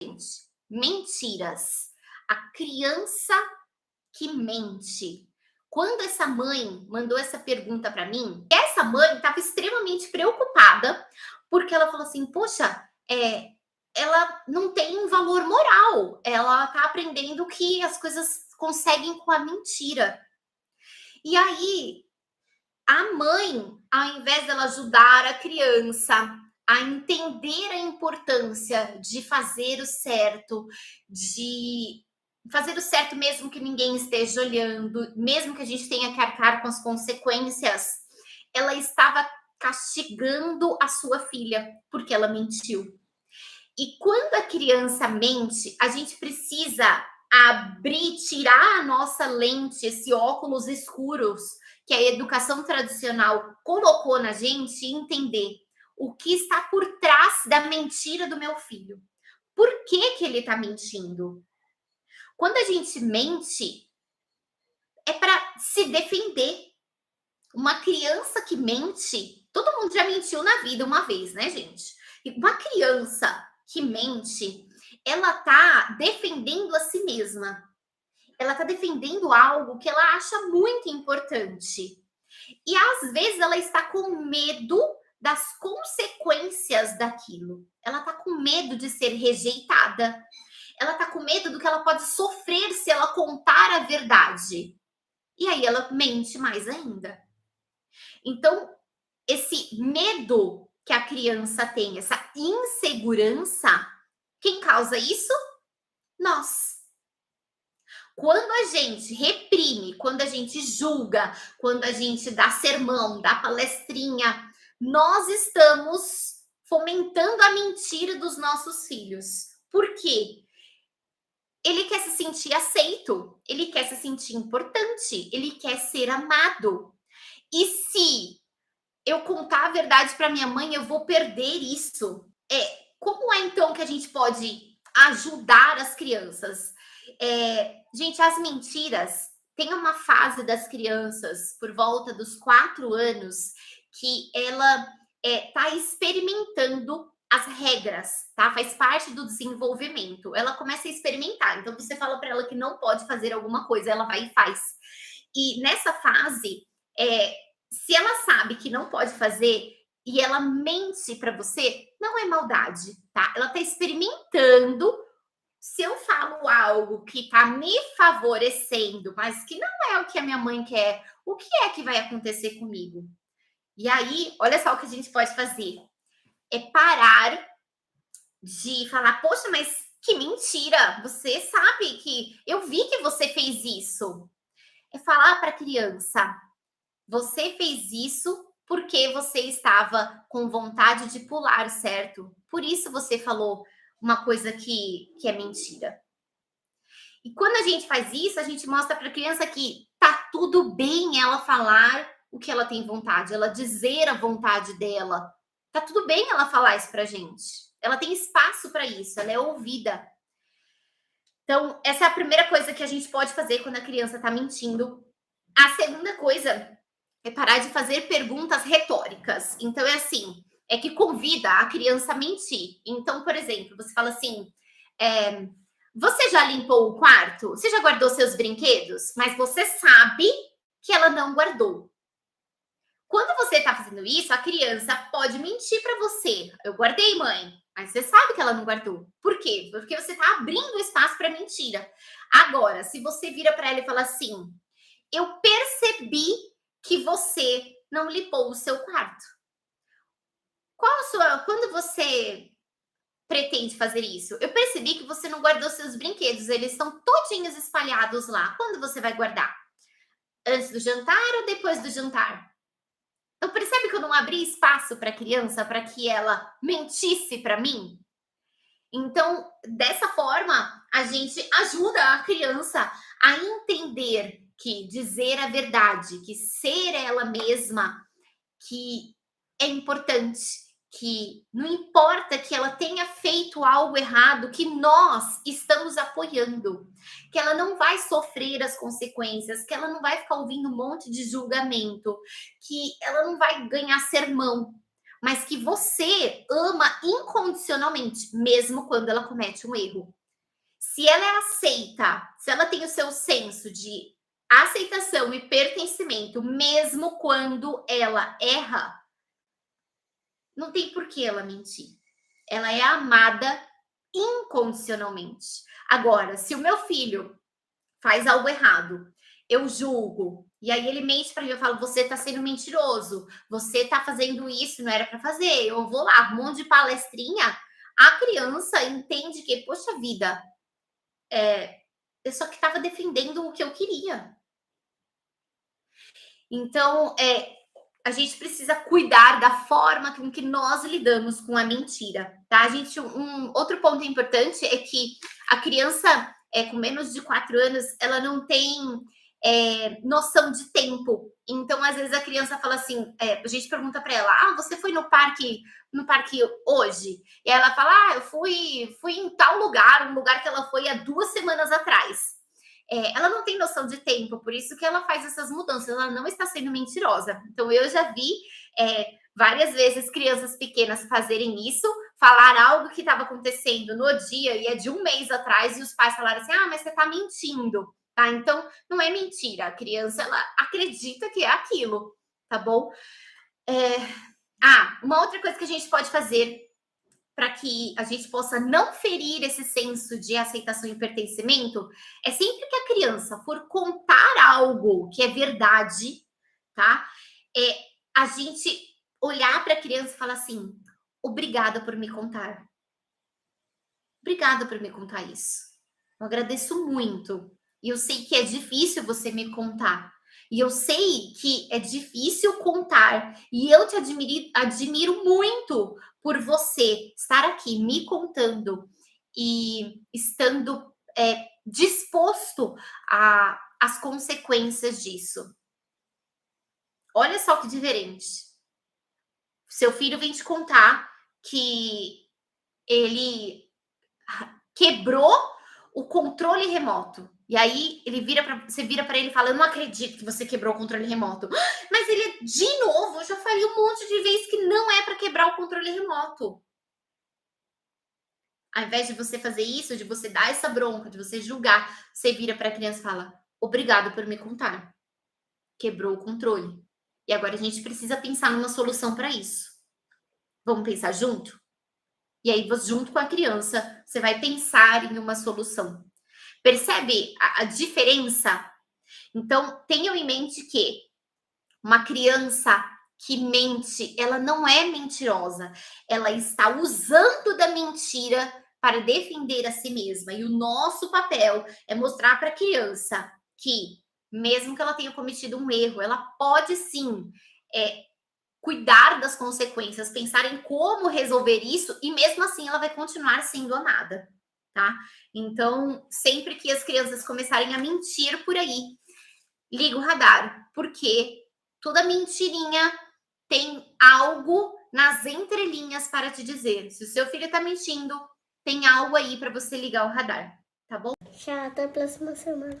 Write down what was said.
Gente, mentiras. A criança que mente. Quando essa mãe mandou essa pergunta para mim, essa mãe estava extremamente preocupada, porque ela falou assim: "Poxa, ela não tem um valor moral, ela está aprendendo que as coisas conseguem com a mentira". E aí a mãe, ao invés dela ajudar a criança a entender a importância de fazer o certo mesmo que ninguém esteja olhando, mesmo que a gente tenha que arcar com as consequências, ela estava castigando a sua filha porque ela mentiu. E quando a criança mente, a gente precisa abrir, tirar a nossa lente, esse óculos escuros que a educação tradicional colocou na gente e entender o que está por trás da mentira do meu filho. Por que que ele está mentindo? Quando a gente mente, é para se defender. Uma criança que mente, todo mundo já mentiu na vida uma vez, né, gente? E uma criança que mente, ela tá defendendo a si mesma. Ela tá defendendo algo que ela acha muito importante. E às vezes ela está com medo das consequências daquilo. Ela tá com medo de ser rejeitada. Ela tá com medo do que ela pode sofrer se ela contar a verdade. E aí ela mente mais ainda. Então, esse medo que a criança tem, essa insegurança, quem causa isso? Nós. Quando a gente reprime, quando a gente julga, quando a gente dá sermão, dá palestrinha, nós estamos fomentando a mentira dos nossos filhos. Por quê? Ele quer se sentir aceito, ele quer se sentir importante, ele quer ser amado. E se eu contar a verdade para minha mãe, eu vou perder isso. Como é então que a gente pode ajudar as crianças? Gente, as mentiras tem uma fase das crianças por volta dos 4 anos que ela está experimentando as regras, tá? Faz parte do desenvolvimento. Ela começa a experimentar. Então você fala para ela que não pode fazer alguma coisa, ela vai e faz. E nessa fase, é, se ela sabe que não pode fazer e ela mente para você, não é maldade, tá? Ela tá experimentando. Se eu falo algo que tá me favorecendo, mas que não é o que a minha mãe quer, o que é que vai acontecer comigo? E aí, olha só o que a gente pode fazer. É parar de falar, poxa, mas que mentira! Você sabe que eu vi que você fez isso. É falar para a criança, você fez isso porque você estava com vontade de pular, certo? Por isso você falou uma coisa que é mentira. E quando a gente faz isso, a gente mostra para a criança que tá tudo bem ela falar o que ela tem vontade, ela dizer a vontade dela. Tá tudo bem ela falar isso pra gente. Ela tem espaço para isso, ela é ouvida. Então, essa é a primeira coisa que a gente pode fazer quando a criança tá mentindo. A segunda coisa é parar de fazer perguntas retóricas. Então é assim, é que convida a criança a mentir. Então, por exemplo, você fala assim: é, você já limpou o quarto? Você já guardou seus brinquedos? Mas você sabe que ela não guardou. Quando você está fazendo isso, a criança pode mentir para você. Eu guardei, mãe. Mas você sabe que ela não guardou. Por quê? Porque você está abrindo espaço para mentira. Agora, se você vira para ela e fala assim: eu percebi que você não limpou o seu quarto. Quando você pretende fazer isso? Eu percebi que você não guardou seus brinquedos, eles estão todinhos espalhados lá. Quando você vai guardar? Antes do jantar ou depois do jantar? Então percebe que eu não abri espaço para a criança para que ela mentisse para mim? Então, dessa forma, a gente ajuda a criança a entender que dizer a verdade, que ser ela mesma, que é importante, que não importa que ela tenha feito algo errado, que nós estamos apoiando, que ela não vai sofrer as consequências, que ela não vai ficar ouvindo um monte de julgamento, que ela não vai ganhar sermão, mas que você ama incondicionalmente, mesmo quando ela comete um erro. Se ela é aceita, se ela tem o seu senso de aceitação e pertencimento, mesmo quando ela erra, não tem por que ela mentir. Ela é amada incondicionalmente. Agora, se o meu filho faz algo errado, eu julgo, e aí ele mente para mim, eu falo, você tá sendo mentiroso, você tá fazendo isso, não era para fazer, eu vou lá, um monte de palestrinha, a criança entende que, poxa vida, eu só que estava defendendo o que eu queria. Então, a gente precisa cuidar da forma com que nós lidamos com a mentira, tá? A gente, outro ponto importante é que a criança com menos de 4 anos, ela não tem noção de tempo. Então, às vezes a criança fala assim, a gente pergunta para ela, você foi no parque hoje? E ela fala, eu fui em tal lugar, um lugar que ela foi há 2 semanas atrás. Ela não tem noção de tempo, por isso que ela faz essas mudanças, ela não está sendo mentirosa. Então, eu já vi várias vezes crianças pequenas fazerem isso, falar algo que estava acontecendo no dia e é de 1 mês atrás, e os pais falaram assim: mas você está mentindo, tá? Então, não é mentira, a criança ela acredita que é aquilo, tá bom? Uma outra coisa que a gente pode fazer para que a gente possa não ferir esse senso de aceitação e pertencimento, é sempre que a criança for contar algo que é verdade, tá? A gente olhar para a criança e falar assim: obrigada por me contar. Obrigada por me contar isso. Eu agradeço muito. E eu sei que é difícil você me contar. E eu sei que é difícil contar. E eu te admiro muito por você estar aqui me contando e estando disposto às consequências disso. Olha só que diferente. Seu filho vem te contar que ele quebrou o controle remoto. E aí você vira para ele e fala: eu não acredito que você quebrou o controle remoto. Mas ele, de novo, eu já falei um monte de vezes que não é para quebrar o controle remoto. Ao invés de você fazer isso, de você dar essa bronca, de você julgar, você vira para a criança e fala: obrigado por me contar. Quebrou o controle. E agora a gente precisa pensar numa solução para isso. Vamos pensar junto? E aí, junto com a criança, você vai pensar em uma solução. Percebe a diferença? Então, tenham em mente que uma criança que mente, ela não é mentirosa, ela está usando da mentira para defender a si mesma. E o nosso papel é mostrar para a criança que, mesmo que ela tenha cometido um erro, ela pode sim cuidar das consequências, pensar em como resolver isso, e mesmo assim ela vai continuar sendo amada, tá? Então, sempre que as crianças começarem a mentir por aí, liga o radar, porque toda mentirinha tem algo nas entrelinhas para te dizer. Se o seu filho tá mentindo, tem algo aí para você ligar o radar, tá bom? Tchau, até a próxima semana.